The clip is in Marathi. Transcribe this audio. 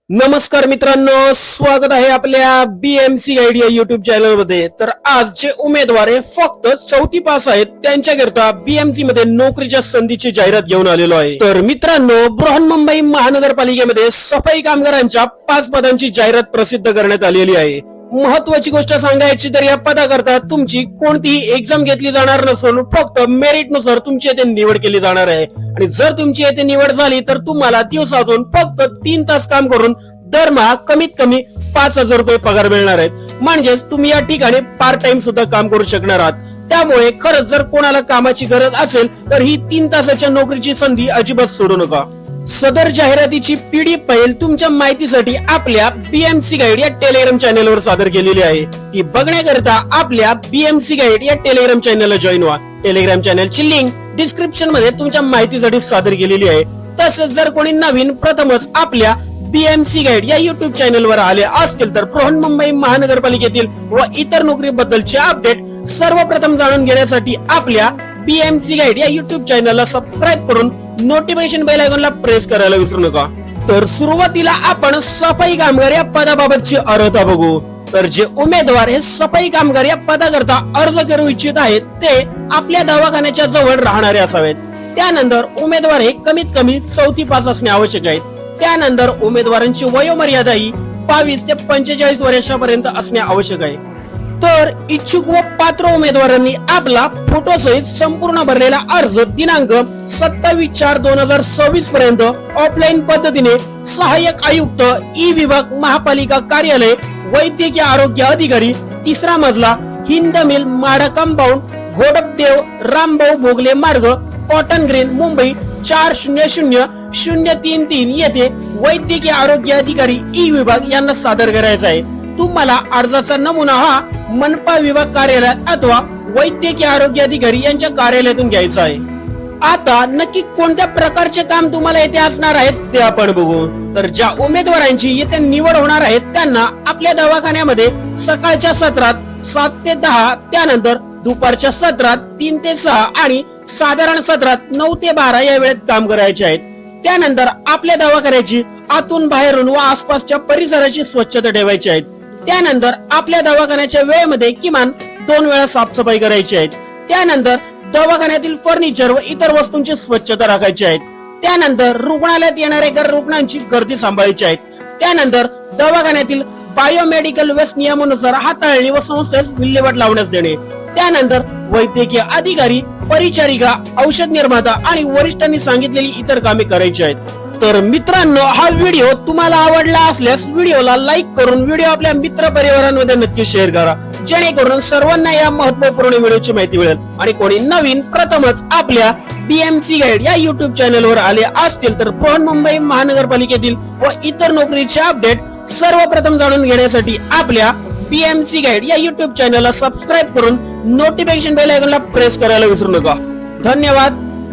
नमस्कार मित्रांनो, स्वागत आहे आपल्या बीएमसी गाईड या युट्यूब चॅनल मध्ये। तर आज जे उमेदवार फक्त 4थी पास आहेत त्यांच्याकरता बीएमसी मध्ये नोकरीच्या संधीची जाहिरात घेऊन आलेलो आहे। तर मित्रांनो, बृहन्मुंबई महानगरपालिकेमध्ये सफाई कामगारांच्या 5 पदांची जाहिरात प्रसिद्ध करण्यात आलेली आहे। महत्वाची गोष्ट सांगायची तर या पदाकरता तुमची कोणतीही एक्झाम घेतली जाणार नसून फक्त मेरिट नुसार तुमची येथे निवड केली जाणार आहे। आणि जर तुमची येथे निवड झाली तर तुम्हाला दिवसातून फक्त 3 तास काम करून दरमहा कमीत कमी 5,000 रुपये पगार मिळणार आहेत। म्हणजेच तुम्ही या ठिकाणी पार्ट टाइम सुद्धा काम करू शकणार आहात। त्यामुळे खरंच जर कोणाला कामाची गरज असेल तर ही 3 तासाच्या नोकरीची संधी अजिबात सोडू नका। सदर जाहिरातीची पीडीएफ फाईल तुमच्या माहितीसाठी आपल्या बीएमसी गाईड या टेलिग्राम चॅनलवर सादर केलेली आहे। ती बघण्याकरता आपल्या बीएमसी गाईड या टेलिग्राम चॅनलला जॉईन व्हा। टेलिग्राम चॅनलची लिंक डिस्क्रिप्शन मध्ये तुमच्या माहितीसाठी सादर केलेली आहे। तसेच जर कोणी नवीन प्रथमच आपल्या बीएमसी गाईड या युट्यूब चॅनलवर आले असतील तर बृहन्मुंबई महानगरपालिकेतील व इतर नोकरीबद्दलचे अपडेट सर्वप्रथम जाणून घेण्यासाठी आपल्या बीएमसी गाईड या युट्यूब चॅनलला सबस्क्राईब करून नोटिफिकेशन बेल आयकॉनला प्रेस करायला विसरू नका। तर सुरुवातीला आपण सफाई कामगार या पदाबाबतची अर्हता बघू। तर जे उमेदवार हे सफाई कामगार या पदाकरता अर्ज करू इच्छित आहेत ते आपल्या दवाखान्याच्या जवळ राहणारे असावेत। त्यानंतर उमेदवार हे कमीत कमी 4थी पास असणे आवश्यक आहे। त्यानंतर उमेदवारांची वयोमर्यादा ही 22 ते 45 वर्षापर्यंत असणे आवश्यक आहे। तर इच्छुक व पात्र उमेदवारांनी आपला फोटो सहित संपूर्ण भरलेला अर्ज दिनांक 27/4/2026 पर्यंत ऑफलाईन पद्धतीने सहाय्यक आयुक्त ई विभाग महापालिका कार्यालय वैद्यकीय आरोग्य अधिकारी 3रा मजला हिंद मिल माडा कंपाऊंड घोडपदेव रामभाऊ भोगले मार्ग कॉटन ग्रीन मुंबई 400033 येथे वैद्यकीय आरोग्य अधिकारी ई विभाग यांना सादर करायचा आहे। तुम्हाला अर्जाचा नमुना हा मनपा विभाग कार्यालयात अथवा वैद्यकीय आरोग्य अधिकारी यांच्या कार्यालयातून घ्यायचा आहे। आता नक्की कोणत्या प्रकारचे काम तुम्हाला येथे असणार आहेत ते आपण बघू। तर ज्या उमेदवारांची येथे निवड होणार आहे त्यांना आपल्या दवाखान्यामध्ये सकाळच्या सत्रात 7 ते 10, त्यानंतर दुपारच्या सत्रात 3 ते 6 आणि साधारण सत्रात 9 ते 12 या वेळेत काम करायचे आहेत। त्यानंतर आपल्या दवाखान्याची आतून बाहेरून व आसपासच्या परिसराची स्वच्छता ठेवायची आहे। त्यानंतर आपल्या दवाखान्याच्या वेळेमध्ये किमान 2 वेळा साफसफाई करायची आहे। त्यानंतर दवाखान्यातील फर्निचर व इतर वस्तूंची स्वच्छता राखायची आहे। त्यानंतर रुग्णालयात येणाऱ्या रुग्णांची गर्दी सांभाळायची आहे। त्यानंतर दवाखान्यातील बायोमेडिकल वेस्ट नियमानुसार हाताळणी व संस्थेस विल्हेवाट लावण्यास देणे। त्यानंतर वैद्यकीय अधिकारी, परिचारिका, औषध निर्माता आणि वरिष्ठांनी सांगितलेली इतर कामे करायची आहेत। तर मित्रांनो, हा व्हिडिओ तुम्हाला आवडला असल्यास व्हिडिओला लाईक करून व्हिडिओ आपल्या मित्र परिवारांमध्ये नक्की शेअर करा, जेणेकरून सर्वांना या महत्त्वपूर्ण व्हिडिओची माहिती मिळेल। आणि कोणी नवीन प्रथमच आपल्या बीएमसी गाईड या युट्यूब चॅनलवर आले असतील तर बृहन्मुंबई महानगरपालिकेतील व इतर नोकरीचे अपडेट सर्वप्रथम जाणून घेण्यासाठी आपल्या बीएमसी गाईड या युट्यूब चॅनलला सबस्क्राईब करून नोटिफिकेशन बेल आयकॉनला प्रेस करायला विसरू नका। धन्यवाद।